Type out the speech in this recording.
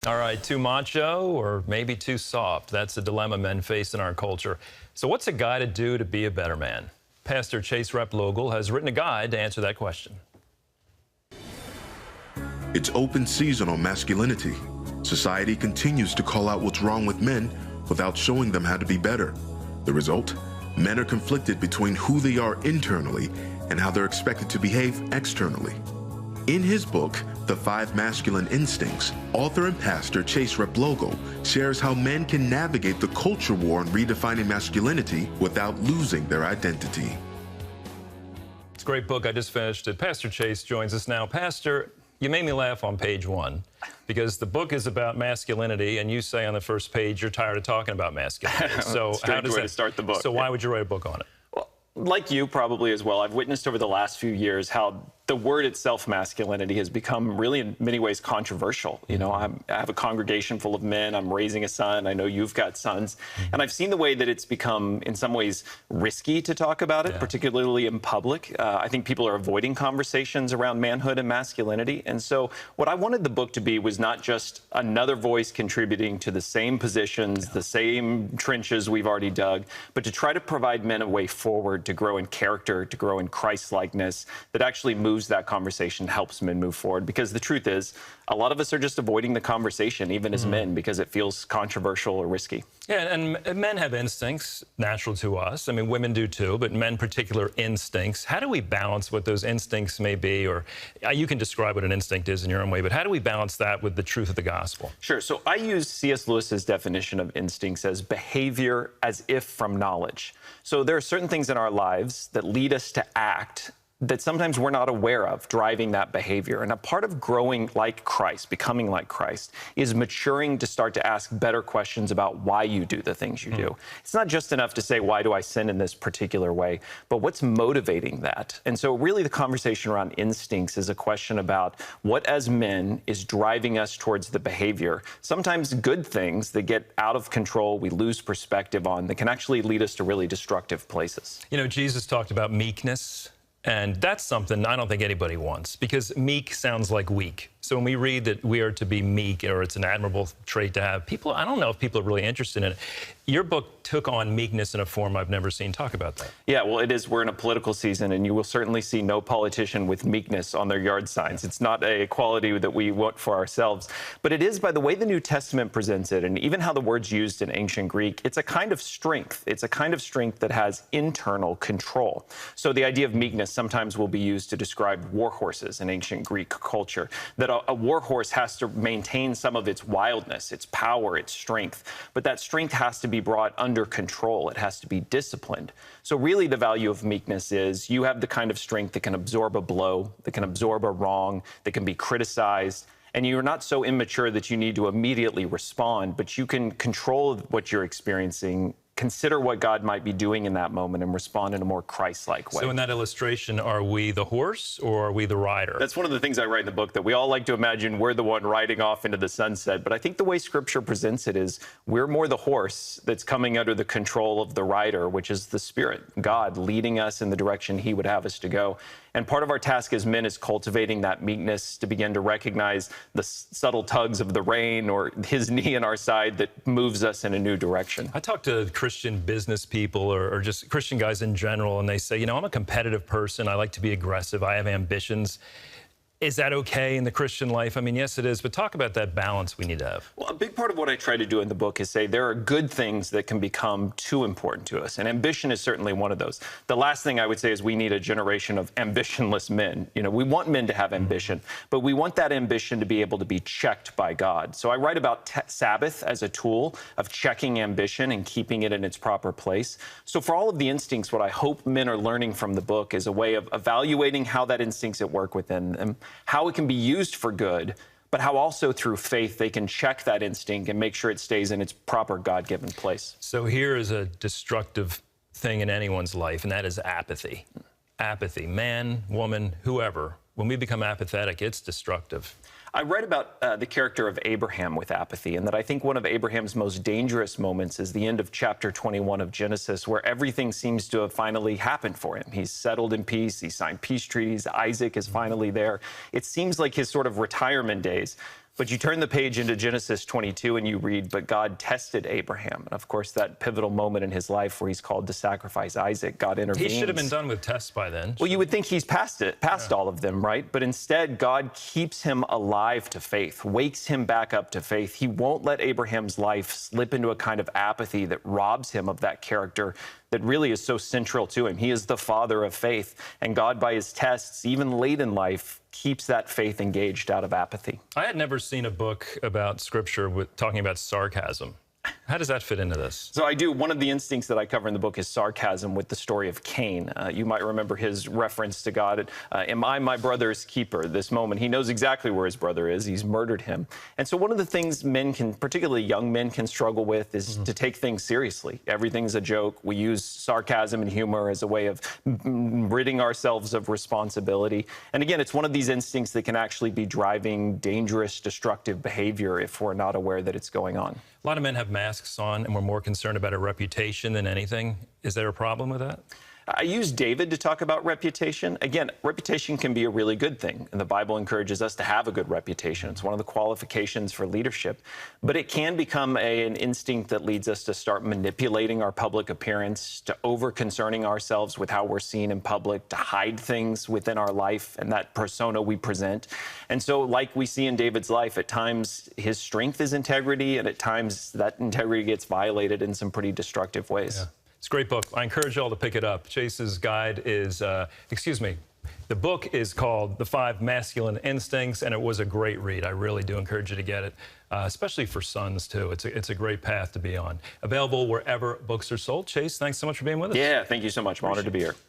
All right, too macho or maybe too soft? That's a dilemma men face in our culture. So what's a guy to do to be a better man? Pastor Chase Replogle has written a guide to answer that question. It's open season on masculinity. Society continues to call out what's wrong with men without showing them how to be better. The result? Men are conflicted between who they are internally and how they're expected to behave externally. In his book, The 5 Masculine Instincts, author and pastor Chase Replogle shares how men can navigate the culture war on redefining masculinity without losing their identity. It's a great book. I just finished it. Pastor Chase joins us now. Pastor, you made me laugh on page 1 because the book is about masculinity, and you say on the first page you're tired of talking about masculinity. So how does way to start the book. So why would you write a book on it? Well, like you probably as well, I've witnessed over the last few years how the word itself, masculinity, has become really in many ways controversial. You know, I have a congregation full of men. I'm raising a son. I know you've got sons. And I've seen the way that it's become, in some ways, risky to talk about it, particularly in public. I think people are avoiding conversations around manhood and masculinity. And so what I wanted the book to be was not just another voice contributing to the same positions, the same trenches we've already dug, but to try to provide men a way forward to grow in character, to grow in Christ-likeness, that actually moves that conversation, helps men move forward. Because the truth is, a lot of us are just avoiding the conversation, even as men, because it feels controversial or risky. Yeah, and men have instincts natural to us. I mean, women do too, but men particular instincts. How do we balance what those instincts may be? Or you can describe what an instinct is in your own way, but how do we balance that with the truth of the gospel? Sure. So I use C.S. Lewis's definition of instincts as behavior as if from knowledge. So there are certain things in our lives that lead us to act that sometimes we're not aware of, driving that behavior. And a part of growing like Christ, becoming like Christ, is maturing to start to ask better questions about why you do the things you do. It's not just enough to say, why do I sin in this particular way? But what's motivating that? And so really the conversation around instincts is a question about what as men is driving us towards the behavior. Sometimes good things that get out of control, we lose perspective on, that can actually lead us to really destructive places. You know, Jesus talked about meekness. And that's something I don't think anybody wants, because meek sounds like weak. So when we read that we are to be meek, or it's an admirable trait to have, people, I don't know if people are really interested in it. Your book took on meekness in a form I've never seen. Talk about that. Yeah, well, it is. We're in a political season, and you will certainly see no politician with meekness on their yard signs. It's not a quality that we want for ourselves. But it is, by the way the New Testament presents it, and even how the word's used in ancient Greek, it's a kind of strength. It's a kind of strength that has internal control. So the idea of meekness sometimes will be used to describe war horses in ancient Greek culture, that a war horse has to maintain some of its wildness, its power, its strength, but that strength has to be brought under control. It has to be disciplined. So really the value of meekness is you have the kind of strength that can absorb a blow, that can absorb a wrong, that can be criticized, and you're not so immature that you need to immediately respond, but you can control what you're experiencing, consider what God might be doing in that moment, and respond in a more Christ-like way. So in that illustration, are we the horse or are we the rider? That's one of the things I write in the book, that we all like to imagine we're the one riding off into the sunset. But I think the way Scripture presents it is we're more the horse that's coming under the control of the rider, which is the Spirit, God, leading us in the direction He would have us to go. And part of our task as men is cultivating that meekness to begin to recognize the subtle tugs of the rein or His knee in our side that moves us in a new direction. I talk to Christian business people or just Christian guys in general, and they say, you know, I'm a competitive person. I like to be aggressive. I have ambitions. Is that okay in the Christian life? I mean, yes, it is, but talk about that balance we need to have. Well, a big part of what I try to do in the book is say there are good things that can become too important to us, and ambition is certainly one of those. The last thing I would say is we need a generation of ambitionless men. You know, we want men to have ambition, but we want that ambition to be able to be checked by God. So I write about Sabbath as a tool of checking ambition and keeping it in its proper place. So for all of the instincts, what I hope men are learning from the book is a way of evaluating how that instincts at work within them, how it can be used for good, but how also through faith they can check that instinct and make sure it stays in its proper God-given place. So here is a destructive thing in anyone's life, and that is apathy. Apathy, man, woman, whoever. When we become apathetic, it's destructive. I write about the character of Abraham with apathy, and that I think one of Abraham's most dangerous moments is the end of chapter 21 of Genesis, where everything seems to have finally happened for him. He's settled in peace. He signed peace treaties. Isaac is finally there. It seems like his sort of retirement days. But you turn the page into Genesis 22 and you read, but God tested Abraham. And of course, that pivotal moment in his life where he's called to sacrifice Isaac, God intervenes. He should have been done with tests by then. Well, you would think he's past all of them, right? But instead, God keeps him alive to faith, wakes him back up to faith. He won't let Abraham's life slip into a kind of apathy that robs him of that character that really is so central to him. He is the father of faith, and God, by his tests, even late in life, keeps that faith engaged out of apathy. I had never seen a book about scripture talking about sarcasm. How does that fit into this? So I do. One of the instincts that I cover in the book is sarcasm with the story of Cain. You might remember his reference to God, am I my brother's keeper? This moment, he knows exactly where his brother is. He's murdered him. And so one of the things men can, particularly young men, can struggle with is to take things seriously. Everything's a joke. We use sarcasm and humor as a way of ridding ourselves of responsibility. And again, it's one of these instincts that can actually be driving dangerous, destructive behavior if we're not aware that it's going on. A lot of men have masks on, and we're more concerned about a reputation than anything. Is there a problem with that? I use David to talk about reputation. Again, reputation can be a really good thing, and the Bible encourages us to have a good reputation. It's one of the qualifications for leadership. But it can become an instinct that leads us to start manipulating our public appearance, to over-concerning ourselves with how we're seen in public, to hide things within our life and that persona we present. And so, like we see in David's life, at times his strength is integrity, and at times that integrity gets violated in some pretty destructive ways. Yeah. It's a great book. I encourage you all to pick it up. Chase's guide is, the book is called The 5 Masculine Instincts, and it was a great read. I really do encourage you to get it, especially for sons, too. It's a great path to be on. Available wherever books are sold. Chase, thanks so much for being with us. Yeah, thank you so much. I'm honored to be here.